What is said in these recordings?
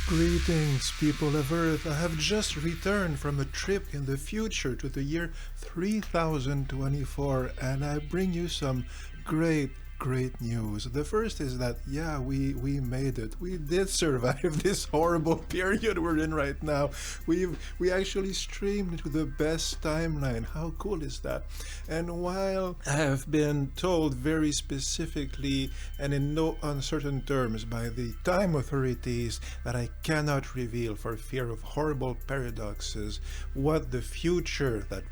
Greetings, people of Earth. I have just returned from a trip in the future to the year 3024, and I bring you some great news. The first is that, yeah, we made it. We did survive this horrible period we're in right now. We actually streamed to the best timeline. How cool is that? And while I have been told very specifically and in no uncertain terms by the time authorities that I cannot reveal for fear of horrible paradoxes what the future, that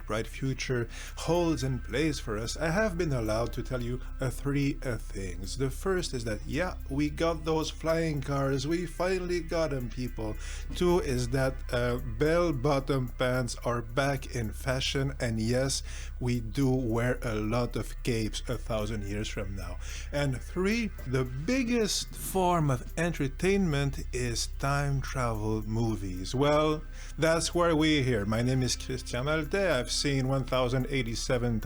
bright future, holds in place for us, I have been allowed to tell you three things. The first is that, yeah, we got those flying cars. We finally got them, people. Two is that bell-bottom pants are back in fashion, and yes, we do wear a lot of capes 1,000 years from now. And three, the biggest form of entertainment is time travel movies. Well, that's why we're here. My name is Christian Malte. I've seen 1,087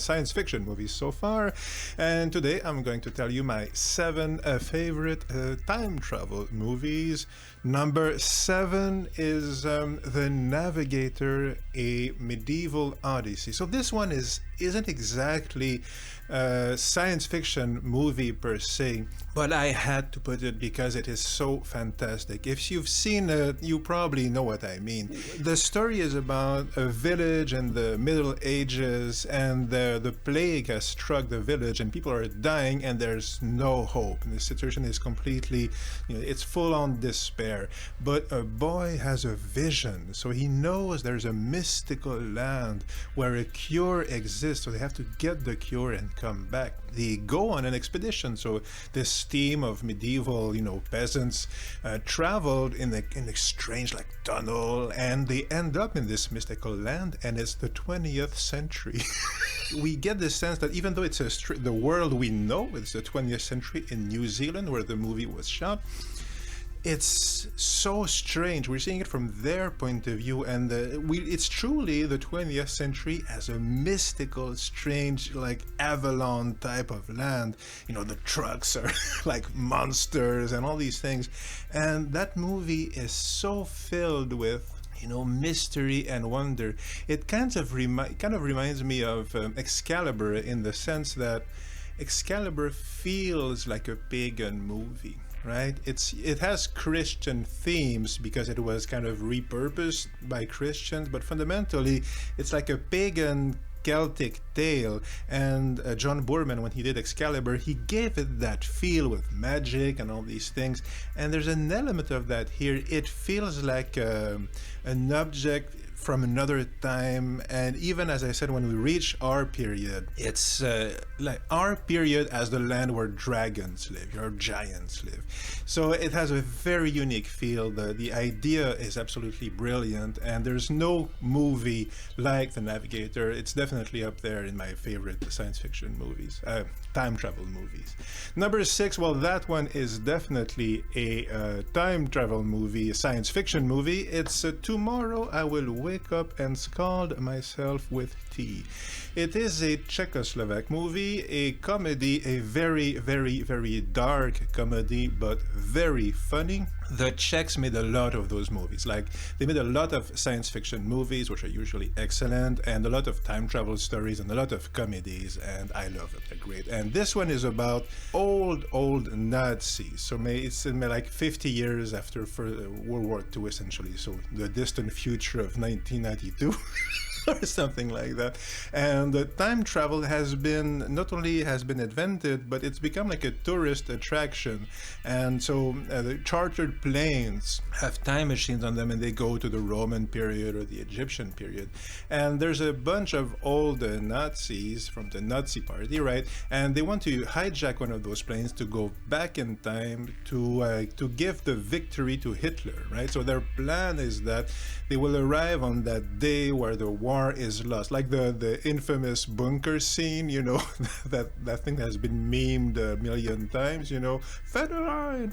science fiction movies so far, and today I'm going to tell you my 7 favorite time travel movies. Number 7 is The Navigator, a medieval odyssey. So this one isn't exactly a science fiction movie per se, but I had to put it because it is so fantastic. If you've seen it, you probably know what I mean. The story is about a village in the Middle Ages, and the plague has struck the village, and people are dying, and there's no hope. And the situation is completely, it's full on despair. But a boy has a vision, so he knows there's a mystical land where a cure exists, so they have to get the cure and come back. They go on an expedition, so this team of medieval, peasants traveled in a strange, tunnel, and they end up in this mystical land, and it's the 20th century. We get the sense that even though it's the world we know, it's the 20th century in New Zealand where the movie was shot, it's so strange. We're seeing it from their point of view, and it's truly the 20th century as a mystical, strange, Avalon type of land. The trucks are like monsters and all these things. And that movie is so filled with mystery and wonder. It kind of reminds me of Excalibur, in the sense that Excalibur feels like a pagan movie. Right? It has Christian themes because it was kind of repurposed by Christians, but fundamentally it's like a pagan Celtic tale. And John Boorman, when he did Excalibur, he gave it that feel with magic and all these things. And there's an element of that here. It feels like an object from another time, and even, as I said, when we reach our period, it's like our period as the land where dragons live, or giants live. So it has a very unique feel. The idea is absolutely brilliant, and there's no movie like The Navigator. It's definitely up there in my favorite science fiction movies, time travel movies. Number 6, well, that one is definitely a time travel movie, a science fiction movie. It's Tomorrow I Will Wake Up and Scald Myself with Tea. It is a Czechoslovak movie, a comedy, a very dark comedy, but very funny. The Czechs made a lot of those movies. They made a lot of science fiction movies, which are usually excellent, and a lot of time travel stories, and a lot of comedies, and I love it. They're great. And this one is about old Nazis. So it's 50 years after World War II, essentially. So the distant future of 1992. Or something like that. And time travel has been invented, but it's become like a tourist attraction. And so the chartered planes have time machines on them, and they go to the Roman period or the Egyptian period. And there's a bunch of old Nazis from the Nazi party, right? And they want to hijack one of those planes to go back in time to give the victory to Hitler, right? So their plan is that they will arrive on that day where the war is lost, like the infamous bunker scene, that thing that has been memed a million times, Federline,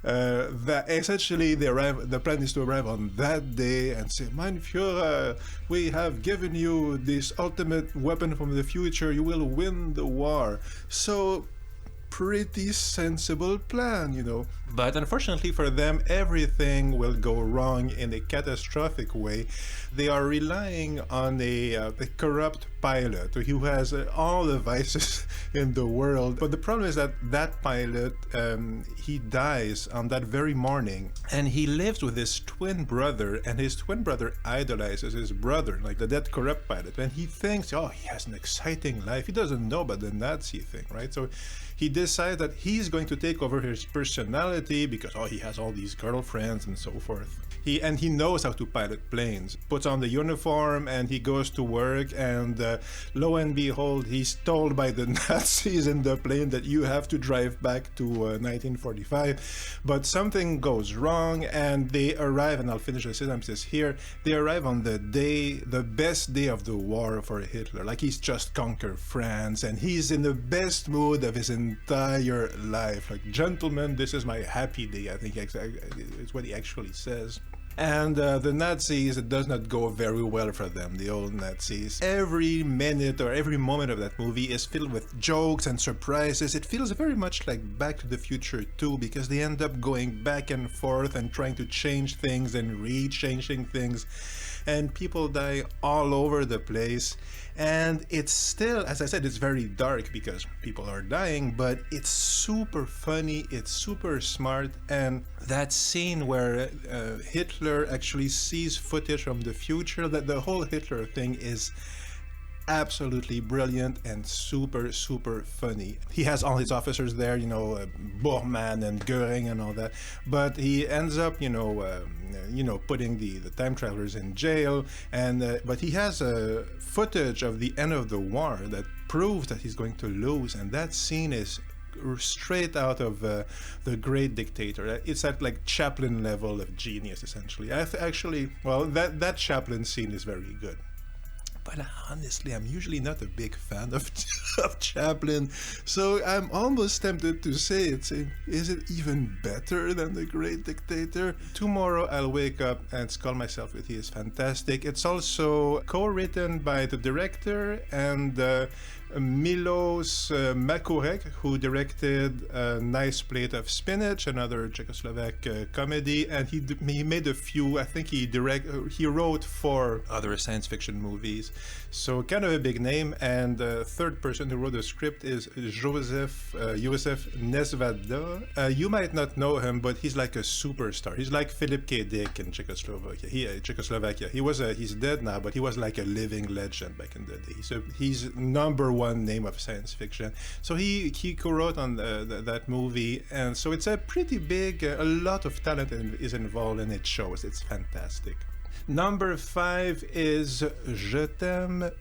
that essentially the plan is to arrive on that day and say, Mein Führer, we have given you this ultimate weapon from the future, you will win the war. So pretty sensible plan, But unfortunately for them, everything will go wrong in a catastrophic way. They are relying on a corrupt pilot who has all the vices in the world. But the problem is that that pilot, he dies on that very morning, and he lives with his twin brother, and his twin brother idolizes his brother, like the dead corrupt pilot. And he thinks, oh, he has an exciting life. He doesn't know about the Nazi thing, right? So he decides that he's going to take over his personality because, oh, he has all these girlfriends and so forth. He knows how to pilot planes. Puts on the uniform and he goes to work, and lo and behold, he's told by the Nazis in the plane that you have to drive back to 1945. But something goes wrong, and they arrive, and I'll finish the synopsis here. They arrive on the day, the best day of the war for Hitler. Like, he's just conquered France, and he's in the best mood of his entire life. Like, gentlemen, this is my happy day, I think it's what he actually says. And the Nazis, it does not go very well for them, the old Nazis. Every minute or every moment of that movie is filled with jokes and surprises. It feels very much like Back to the Future 2, because they end up going back and forth and trying to change things and re-changing things. And people die all over the place. And it's still, as I said, it's very dark because people are dying, but it's super funny, it's super smart. And that scene where Hitler actually sees footage from the future, that the whole Hitler thing is absolutely brilliant and super funny. He has all his officers there, Bormann and Goering and all that, but he ends up putting the time travelers in jail, and but he has a footage of the end of the war that proves that he's going to lose, and that scene is straight out of The Great Dictator. It's at like Chaplin level of genius, essentially. That Chaplin scene is very good. But honestly, I'm usually not a big fan of Chaplin, so I'm almost tempted to say is it even better than The Great Dictator? Tomorrow I'll wake up and Skull Myself with He is fantastic. It's also co-written by the director and Milos Makurek, who directed A Nice Plate of Spinach, another Czechoslovak comedy, and he made a few. I think he wrote 4 other science fiction movies, so kind of a big name. And the third person who wrote the script is Josef Nesvada. You might not know him, but he's like a superstar. He's like Philip K. Dick in Czechoslovakia. He's dead now, but he was like a living legend back in the day. So he's number one name of science fiction. So he co-wrote on that movie, and so it's a pretty big, a lot of talent is involved, and it shows. It's fantastic. Number 5 is Je t'aime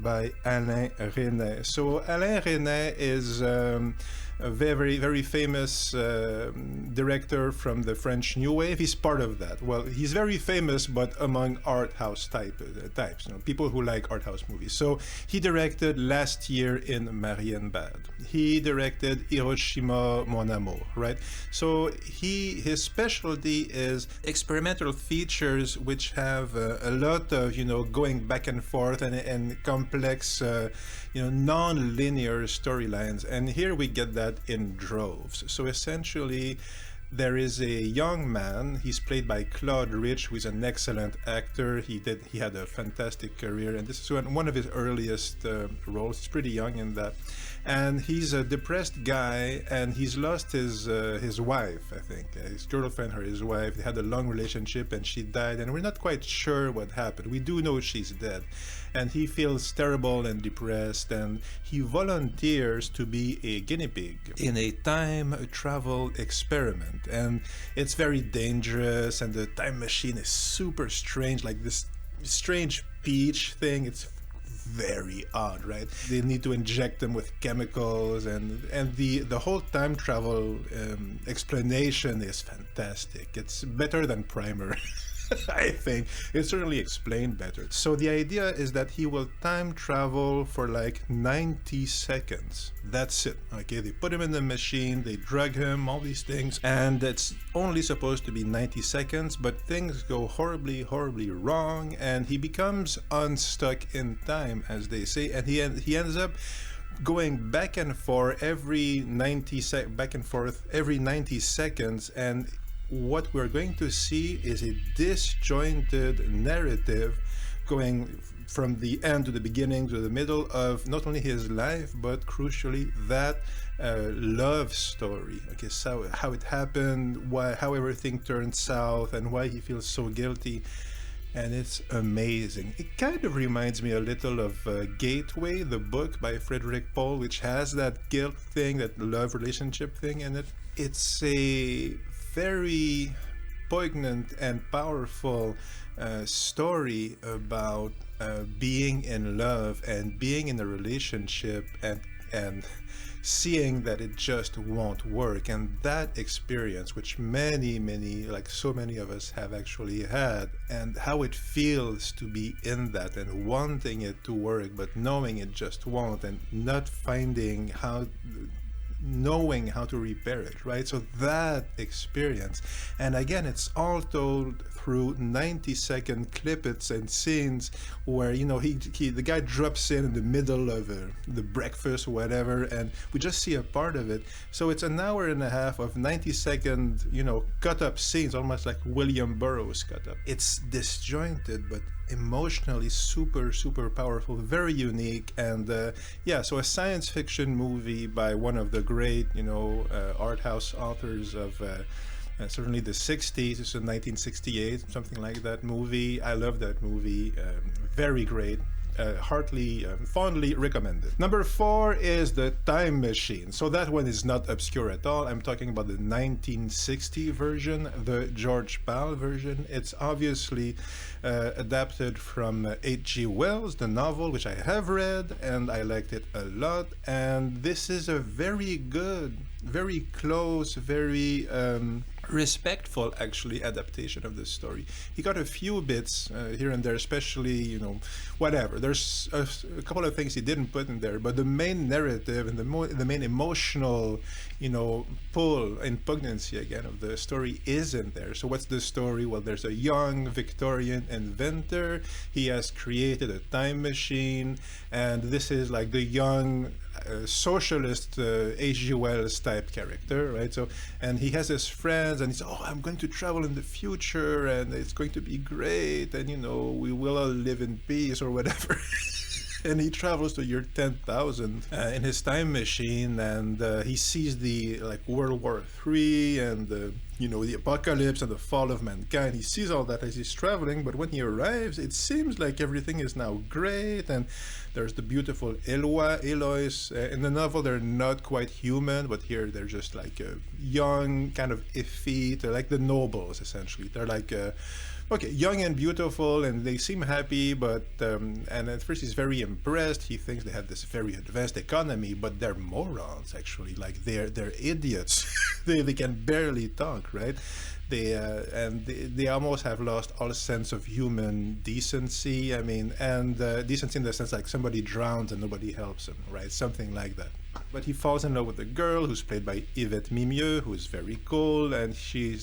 by Alain Resnais. So Alain Resnais is a very famous director from the French New Wave. He's part of that. Well, he's very famous, but among art house types, people who like art house movies. So he directed last year in Marienbad. He directed Hiroshima Mon Amour, right? So his specialty is experimental features which have a lot of going back and forth and complex non-linear storylines, and here we get that in droves. So essentially there is a young man, he's played by Claude Rich, who is an excellent actor. He had a fantastic career, and this is one of his earliest roles. He's pretty young in that, and he's a depressed guy, and he's lost his wife, I think, his girlfriend or his wife. They had a long relationship and she died, and we're not quite sure what happened. We do know she's dead, and he feels terrible and depressed, and he volunteers to be a guinea pig in a time travel experiment. And it's very dangerous, and the time machine is super strange, like this strange peach thing. It's very odd, right? They need to inject them with chemicals, and the whole time travel explanation is fantastic. It's better than Primer. I think it's certainly explained better. So the idea is that he will time travel for like 90 seconds. That's it. Okay, they put him in the machine, they drug him, all these things, and it's only supposed to be 90 seconds, but things go horribly wrong, and he becomes unstuck in time, as they say, and he ends up going back and forth back and forth every 90 seconds, and what we're going to see is a disjointed narrative going from the end to the beginning to the middle of not only his life but crucially that love story. Okay, so how it happened, how everything turned south, and why he feels so guilty. And it's amazing. It kind of reminds me a little of Gateway, the book by Frederick Pohl, which has that guilt thing, that love relationship thing in it. It's a very poignant and powerful story about being in love and being in a relationship and seeing that it just won't work. And that experience, which many, like so many of us have actually had, and how it feels to be in that and wanting it to work, but knowing it just won't, and not knowing how to repair it, right? So that experience, and again, it's all told through 90-second clippets and scenes where, you know, the guy drops in the middle of the breakfast or whatever, and we just see a part of it. So it's an hour and a half of 90-second, you know, cut up scenes, almost like William Burroughs cut up. It's disjointed, but emotionally super powerful, very unique. And so a science fiction movie by one of the great, you know, art house authors of certainly the 60s. It's a 1968, something like that movie. I love that movie. Very great. Fondly recommended. Number 4 is The Time Machine. So that one is not obscure at all. I'm talking about the 1960 version, the George Pal version. It's obviously adapted from H.G. Wells, the novel, which I have read, and I liked it a lot. And this is a very good, very close, very respectful, actually, adaptation of this story. He got a few bits here and there, especially, you know, whatever. There's a couple of things he didn't put in there, but the main narrative and the main emotional, you know, pull and pugnancy again of the story is in there. So what's the story? Well, there's a young Victorian inventor. He has created a time machine, and this is like the young socialist H.G. Wells type character, right? So, and he has his friends, and he's, oh, I'm going to travel in the future, and it's going to be great, and, you know, we will all live in peace or whatever. And he travels to year 10,000 in his time machine, and he sees the World War III and the apocalypse and the fall of mankind. He sees all that as he's traveling, but when he arrives, it seems like everything is now great, and there's the beautiful Eloise. In the novel, they're not quite human, but here they're just like young, kind of effete. They're like the nobles, essentially. They're like young and beautiful, and they seem happy, but and at first he's very impressed. He thinks they have this very advanced economy, but they're morons, actually. Like they're idiots. they can barely talk, right? They almost have lost all sense of human decency. I mean, and decency in the sense like somebody drowns and nobody helps him, right? Something like that. But he falls in love with a girl who's played by Yvette Mimieux, who's very cool, and she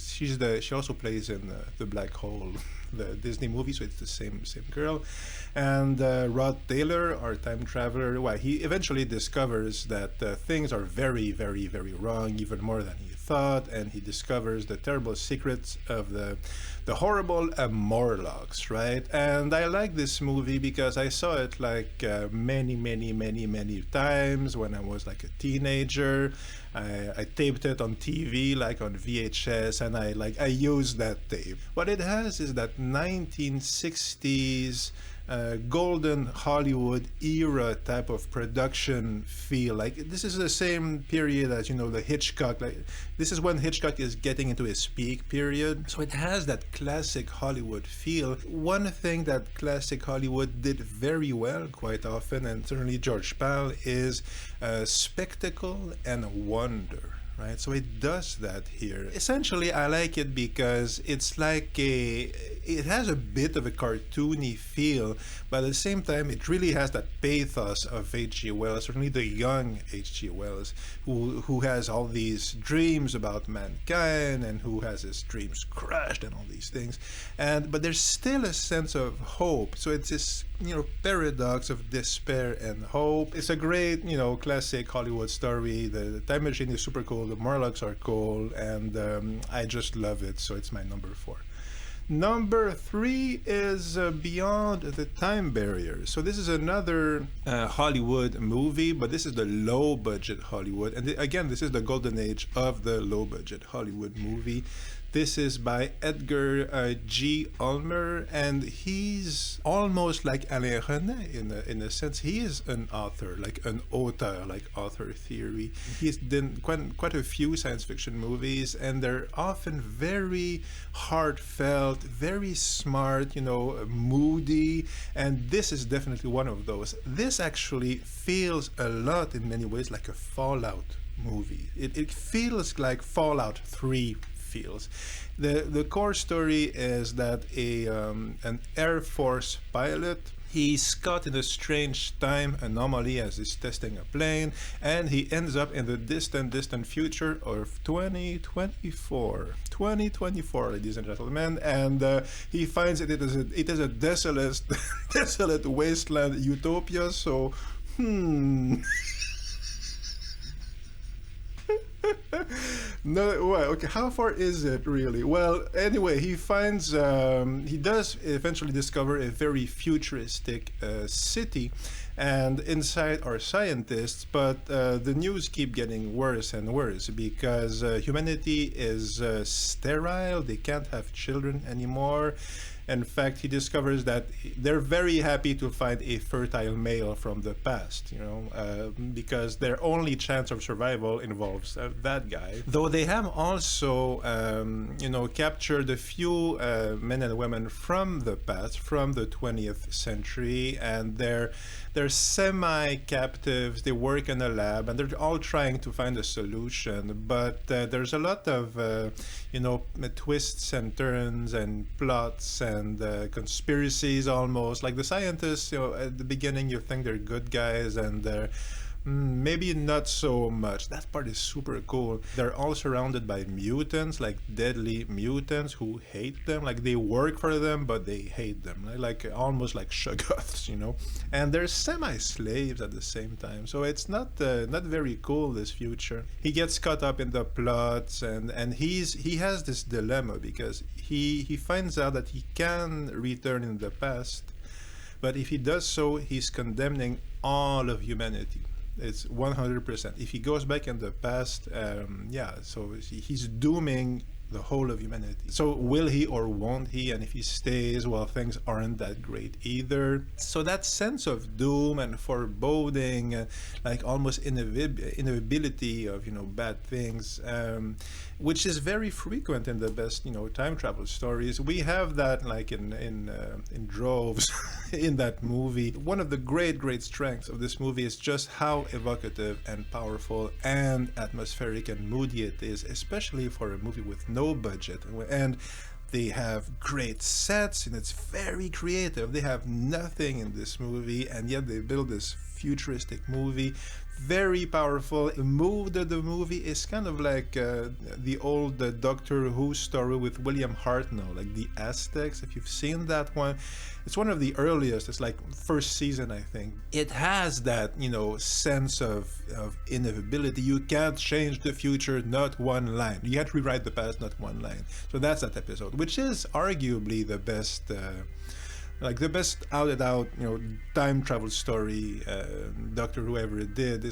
also plays in the Black Hole, the Disney movie, so it's the same girl. And Rod Taylor, our time traveler, he eventually discovers that things are very, very, very wrong, even more than he thought, and he discovers the terrible secrets of the horrible Morlocks, right? And I like this movie because I saw it like many times when I was like a teenager. I taped it on TV, like on VHS, and I used that tape. What it has is that 1960s golden Hollywood era type of production feel. Like this is the same period as, the Hitchcock. Like this is when Hitchcock is getting into his peak period. So it has that classic Hollywood feel. One thing that classic Hollywood did very well quite often, and certainly George Pal, is spectacle and wonder. Right, so it does that here. Essentially, I like it because it's like it has a bit of a cartoony feel, but at the same time, it really has that pathos of H.G. Wells, certainly the young H.G. Wells, who has all these dreams about mankind and who has his dreams crushed and all these things. But there's still a sense of hope. So it's this paradox of despair and hope. It's a great, classic Hollywood story. The time machine is super cool. The Morlocks are cool, and I just love it. So it's my number 4. Number 3 is Beyond the Time Barrier. So this is another Hollywood movie, but this is the low budget Hollywood. And again, this is the golden age of the low budget Hollywood movie. This is by Edgar G. Ulmer, and he's almost like Alain René in a sense. He is an author, like an auteur, like author theory. He's done quite a few science fiction movies, and they're often very heartfelt, very smart, moody, and this is definitely one of those. This actually feels a lot in many ways like a Fallout movie. It feels like Fallout 3 feels. The core story is that an Air Force pilot, he's caught in a strange time anomaly as he's testing a plane, and he ends up in the distant future of 2024, ladies and gentlemen, and he finds it is a desolate desolate wasteland utopia. So no, well, okay, how far is it really? Well, anyway, he does eventually discover a very futuristic city, and inside are scientists, but the news keep getting worse and worse because humanity is sterile. They can't have children anymore. In fact, he discovers that they're very happy to find a fertile male from the past, because their only chance of survival involves that guy. Though they have also, captured a few men and women from the past, from the 20th century, and they're semi-captives. They work in a lab, and they're all trying to find a solution. But there's a lot of, twists and turns and plots and conspiracies almost. Like the scientists, at the beginning you think they're good guys, and they're maybe not so much. That part is super cool. They're all surrounded by mutants, like deadly mutants who hate them. Like they work for them, but they hate them. Like almost like shoggoths, And they're semi-slaves at the same time. So it's not very cool, this future. He gets caught up in the plots, and he has this dilemma because he finds out that he can return in the past, but if he does so, he's condemning all of humanity. It's 100%. If he goes back in the past, so he's dooming the whole of humanity. So will he or won't he? And if he stays, well, things aren't that great either. So that sense of doom and foreboding, like almost inevitability of bad things, which is very frequent in the best time travel stories. We have that like in droves in that movie. One of the great strengths of this movie is just how evocative and powerful and atmospheric and moody it is, especially for a movie with no budget. And they have great sets, and it's very creative. They have nothing in this movie, and yet they build this futuristic movie. Very powerful. The movie is kind of like the old Doctor Who story with William Hartnell, like the Aztecs. If you've seen that one, it's one of the earliest. It's like first season, I think. It has that sense of inevitability. You can't change the future, not one line. You can't rewrite the past, not one line. So that's that episode, which is arguably the best. Like the best out and out, time travel story Doctor Who ever did.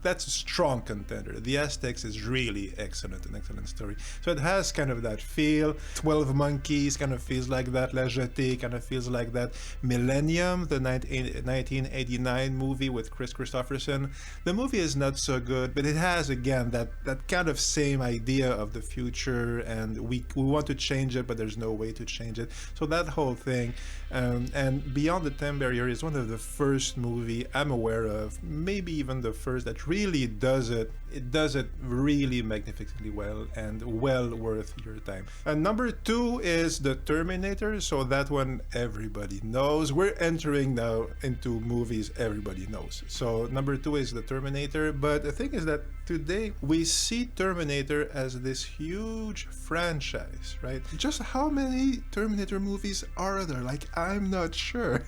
That's a strong contender. The Aztecs is really an excellent story. So it has kind of that feel. 12 Monkeys kind of feels like that. La Jetée kind of feels like that. Millennium, the 1989 movie with Chris Christopherson. The movie is not so good, but it has, again, that kind of same idea of the future, and we want to change it, but there's no way to change it. So that whole thing. And Beyond the Time Barrier is one of the first movie I'm aware of, maybe even the first, that really does it. It does it really magnificently well, and well worth your time. And number 2 is The Terminator. So that one everybody knows. We're entering now into movies everybody knows. So number 2 is The Terminator. But the thing is that today we see Terminator as this huge franchise, right? Just how many Terminator movies are there? Like, I'm not sure.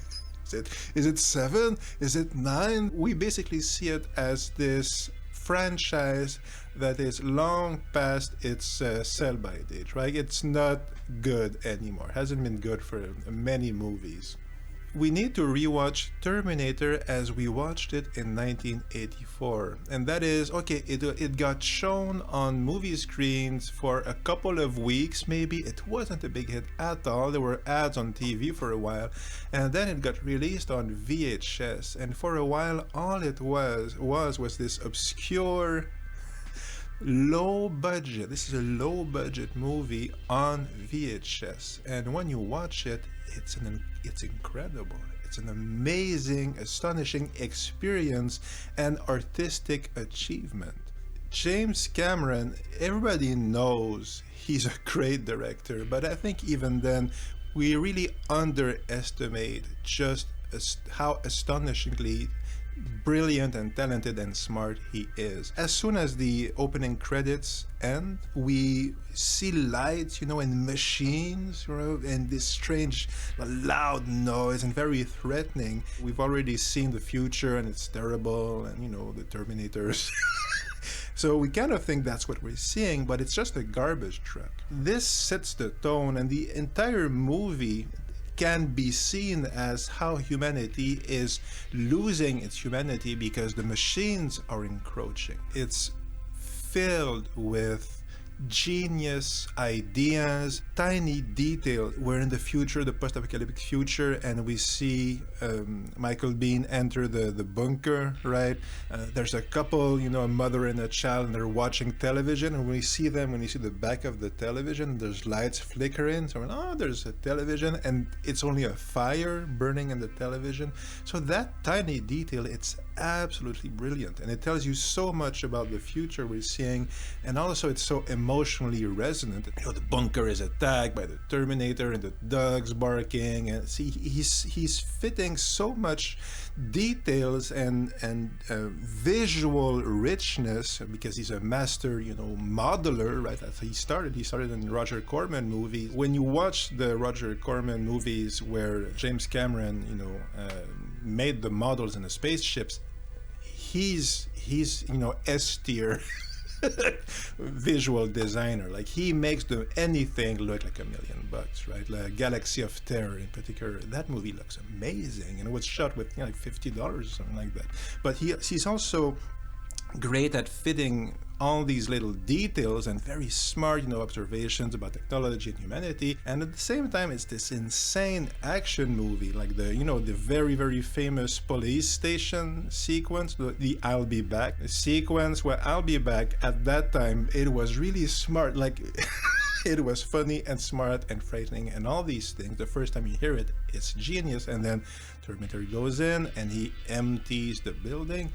Is it 7? Is it 9? We basically see it as this franchise that is long past its sell-by date, right? It's not good anymore. Hasn't been good for many movies. We need to rewatch Terminator as we watched it in 1984. And that is, okay, it got shown on movie screens for a couple of weeks, maybe. It wasn't a big hit at all. There were ads on TV for a while. And then it got released on VHS. And for a while, all it was this obscure, low budget. This is a low budget movie on VHS. And when you watch it, it's incredible. It's an amazing, astonishing experience and artistic achievement. James Cameron, everybody knows he's a great director, but I think even then we really underestimate just how astonishingly brilliant and talented and smart he is. As soon as the opening credits end, we see lights, and machines, and this strange loud noise and very threatening. We've already seen the future and it's terrible, and the Terminators. So we kind of think that's what we're seeing, but it's just a garbage truck. This sets the tone, and the entire movie can be seen as how humanity is losing its humanity because the machines are encroaching. It's filled with genius ideas, tiny detail. We're in the future, the post-apocalyptic future, and we see Michael Biehn enter the bunker, right? There's a couple, a mother and a child, and they're watching television, and when you see the back of the television, there's lights flickering, so there's a television, and it's only a fire burning in the television. So that tiny detail, it's absolutely brilliant, and it tells you so much about the future we're seeing, and also it's so emotionally resonant. The bunker is attacked by the Terminator and the dogs barking, and see, he's fitting so much details and visual richness because he's a master modeler, right? That's how he started in Roger Corman movies. When you watch the Roger Corman movies where James Cameron made the models in the spaceships, he's S tier visual designer. Like, he makes anything look like $1 million, right? Like Galaxy of Terror in particular, that movie looks amazing, and it was shot with like $50 or something like that. But he's also great at fitting all these little details and very smart, observations about technology and humanity. And at the same time, it's this insane action movie, like the very, very famous police station sequence, the I'll Be Back sequence, where I'll Be Back at that time, it was really smart. Like, it was funny and smart and frightening and all these things. The first time you hear it, it's genius. And then Terminator goes in and he empties the building.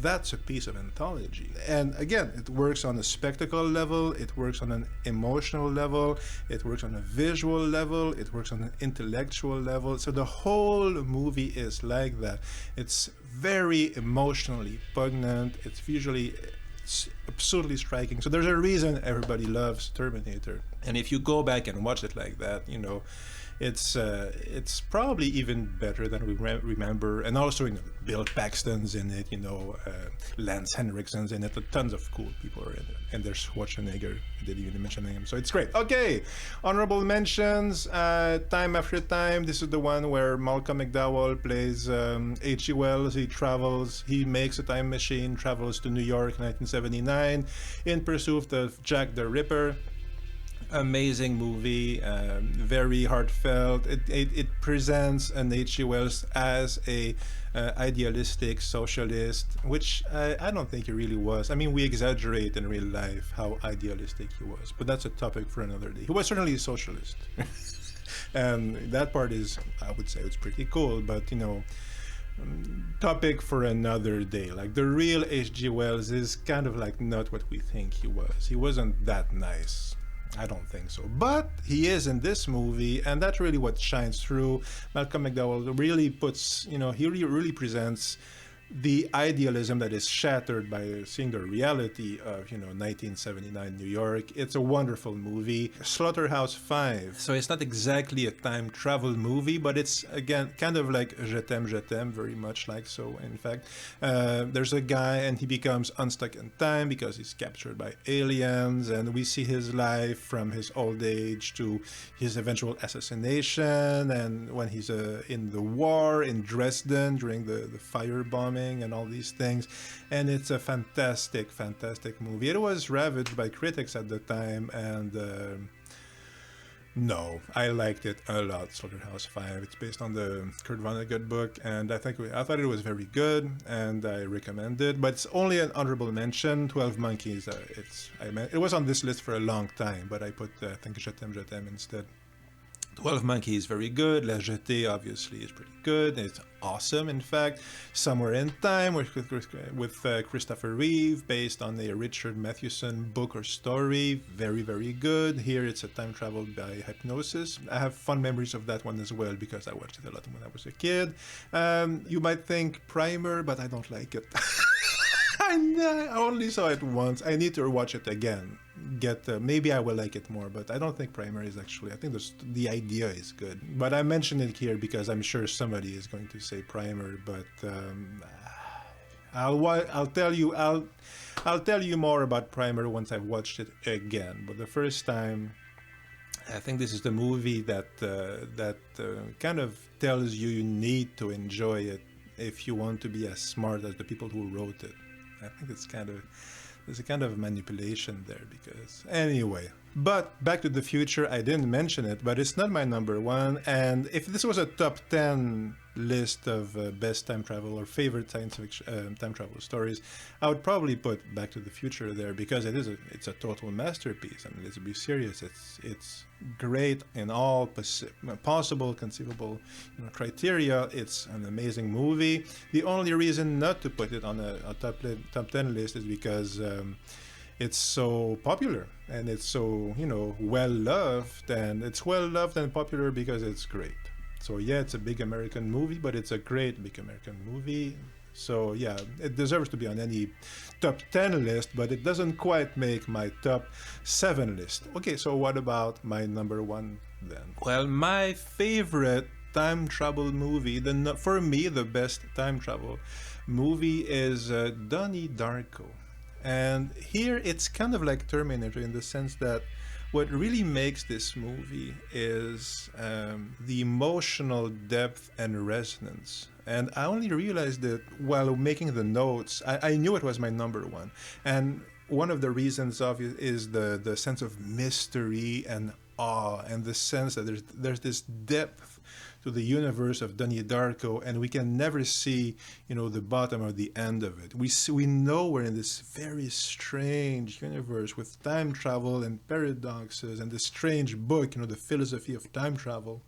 That's a piece of anthology. And again, it works on a spectacle level, it works on an emotional level, it works on a visual level, it works on an intellectual level. So the whole movie is like that. It's very emotionally poignant, it's visually absurdly striking. So there's a reason everybody loves Terminator. And if you go back and watch it like that, it's probably even better than we remember. And also, Bill Paxton's in it, Lance Henriksen's in it, tons of cool people are in it. And there's Schwarzenegger, I didn't even mention him, so it's great. Okay, honorable mentions, Time After Time. This is the one where Malcolm McDowell plays H.G. Wells. He makes a time machine, travels to New York, 1979, in pursuit of Jack the Ripper. Amazing movie, very heartfelt. It presents an H.G. Wells as a idealistic socialist, which I don't think he really was. I mean, we exaggerate in real life how idealistic he was, but that's a topic for another day. He was certainly a socialist. And that part is, I would say, it's pretty cool, but topic for another day. Like, the real H.G. Wells is kind of like not what we think he was. He wasn't that nice. I don't think so. But he is in this movie, and that's really what shines through. Malcolm McDowell really puts, he really presents the idealism that is shattered by seeing the reality of 1979 New York. It's a wonderful movie. Slaughterhouse-Five. So it's not exactly a time travel movie, but it's again kind of like Je t'aime, very much like so. In fact, there's a guy and he becomes unstuck in time because he's captured by aliens, and we see his life from his old age to his eventual assassination, and when he's in the war in Dresden during the firebombing and all these things. And it's a fantastic movie. It was ravaged by critics at the time, and no, I liked it a lot. Slaughterhouse-Five. It's based on the Kurt Vonnegut book, and I thought it was very good, and I recommend it. But it's only an honorable mention. 12 Monkeys. It was on this list for a long time, but I put I think Je t'aime instead. 12 Monkeys is very good. La Jetée, obviously, is pretty good. It's awesome, in fact. Somewhere in Time with Christopher Reeve, based on a Richard Matheson book or story. Very, very good. Here, it's a time travel by hypnosis. I have fond memories of that one as well because I watched it a lot when I was a kid. You might think Primer, but I don't like it. I only saw it once. I need to watch it again. Maybe I will like it more, but I don't think Primer is actually. I think the idea is good. But I mention it here because I'm sure somebody is going to say Primer. But I'll tell you more about Primer once I've watched it again. But the first time, I think this is the movie that kind of tells you need to enjoy it if you want to be as smart as the people who wrote it. I think there's a kind of manipulation there because anyway. But Back to the Future, I didn't mention it, but it's not my number one. And if this was a top 10 list of best time travel or favorite science fiction time travel stories, I would probably put Back to the Future there because it's a total masterpiece. I mean, let's be serious. It's great in all possible, conceivable criteria. It's an amazing movie. The only reason not to put it on a top 10 list is because it's so popular and it's so well loved, and it's well loved and popular because it's great. So yeah, it's a big American movie, but it's a great big American movie. So yeah, it deserves to be on any top 10 list, but it doesn't quite make my top 7 list. Okay, so what about my number one then? Well, my favorite time travel movie, for me the best time travel movie is Donnie Darko. And here it's kind of like Terminator in the sense that what really makes this movie is the emotional depth and resonance. And I only realized that while making the notes. I knew it was my number one. And one of the reasons is the sense of mystery and awe, and the sense that there's this depth to the universe of Donnie Darko, and we can never see, the bottom or the end of it. We know we're in this very strange universe with time travel and paradoxes, and this strange book, The Philosophy of Time Travel.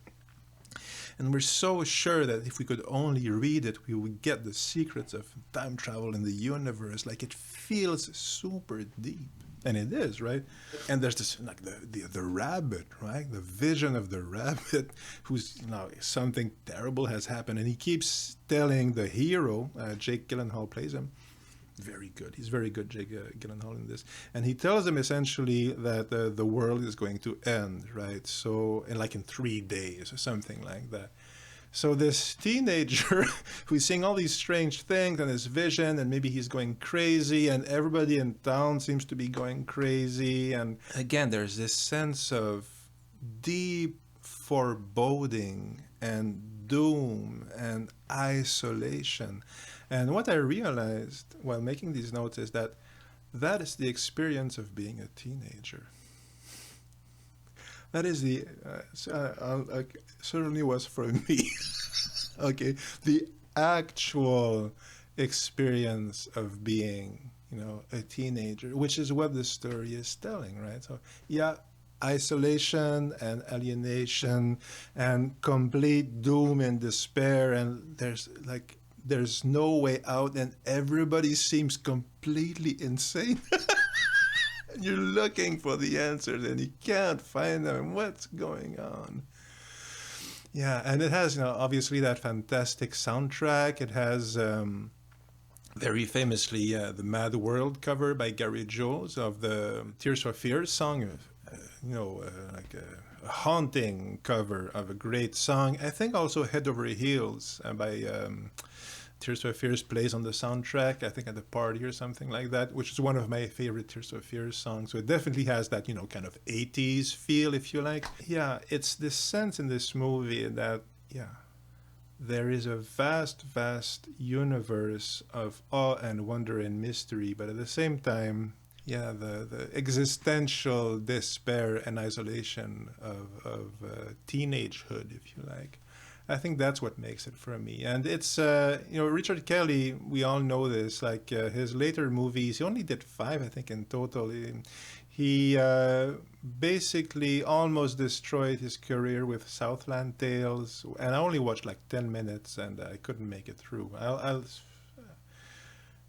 And we're so sure that if we could only read it, we would get the secrets of time travel in the universe. Like, it feels super deep. And it is, right? And there's this, like, the rabbit, right? The vision of the rabbit who's, something terrible has happened. And he keeps telling the hero, Jake Gyllenhaal plays him. Very good. He's very good, Jake Gyllenhaal, in this. And he tells him essentially that the world is going to end, right? So, in 3 days or something like that. So this teenager who's seeing all these strange things and his vision, and maybe he's going crazy, and everybody in town seems to be going crazy. And again, there's this sense of deep foreboding and doom and isolation. And what I realized while making these notes is that is the experience of being a teenager. That is certainly was for me. Okay, the actual experience of being, a teenager, which is what the story is telling, right? So, yeah, isolation and alienation and complete doom and despair, and there's no way out, and everybody seems completely insane. You're looking for the answers and you can't find them. What's going on? Yeah, and it has, obviously that fantastic soundtrack. It has very famously the Mad World cover by Gary Jules of the Tears for Fears song, like a haunting cover of a great song. I think also Head Over Heels by Tears for Fears plays on the soundtrack, I think at the party or something like that, which is one of my favorite Tears for Fears songs. So it definitely has that, kind of 80s feel, if you like. Yeah, it's this sense in this movie that, yeah, there is a vast, vast universe of awe and wonder and mystery, but at the same time, yeah, the existential despair and isolation of teenagehood, if you like. I think that's what makes it for me. And it's, Richard Kelly, we all know this, like his later movies, he only did 5, I think, in total. He basically almost destroyed his career with Southland Tales. And I only watched like 10 minutes and I couldn't make it through.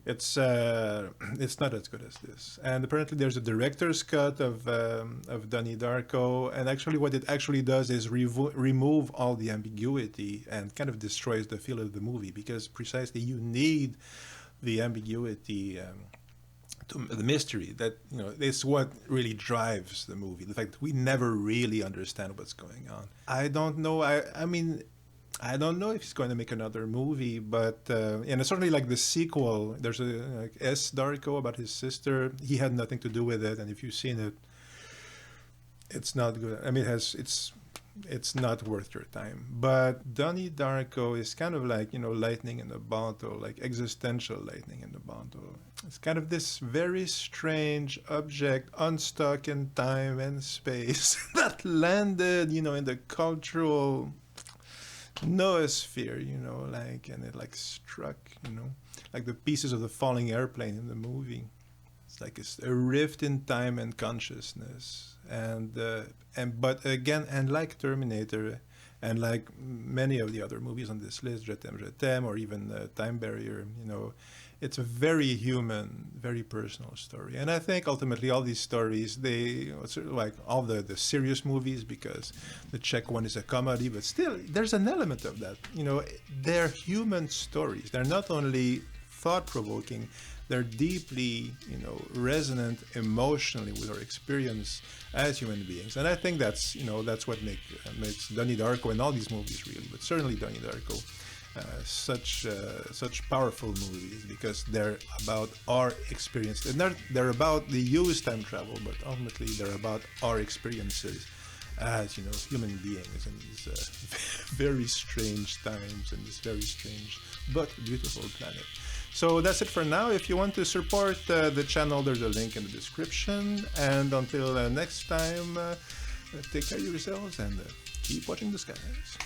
It's not as good as this. And apparently there's a director's cut of Donnie Darko, and actually what it actually does is remove all the ambiguity and kind of destroys the feel of the movie, because precisely you need the ambiguity, the mystery that is what really drives the movie. The fact that we never really understand what's going on. I don't know. I mean, I don't know if he's going to make another movie, but and certainly like the sequel. There's a like S. Darko about his sister. He had nothing to do with it, and if you've seen it, it's not good. I mean, it's not worth your time. But Donnie Darko is kind of like lightning in a bottle, like existential lightning in the bottle. It's kind of this very strange object unstuck in time and space that landed, in the cultural noosphere, and it like struck, like the pieces of the falling airplane in the movie. It's like a rift in time and consciousness, and but again, and like Terminator, and like many of the other movies on this list, Je t'aime, or even Time Barrier, it's a very human, very personal story. And I think ultimately all these stories, they sort of like all the serious movies, because the Czech one is a comedy, but still there's an element of that. They're human stories. They're not only thought-provoking, they're deeply, resonant emotionally with our experience as human beings. And I think that's what makes Donnie Darko and all these movies really, but certainly Donnie Darko, such powerful movies, because they're about our experience. They're about the used time travel, but ultimately they're about our experiences as human beings in these very strange times and this very strange but beautiful planet. So that's it for now. If you want to support the channel, there's a link in the description. And until next time, take care of yourselves and keep watching the skies.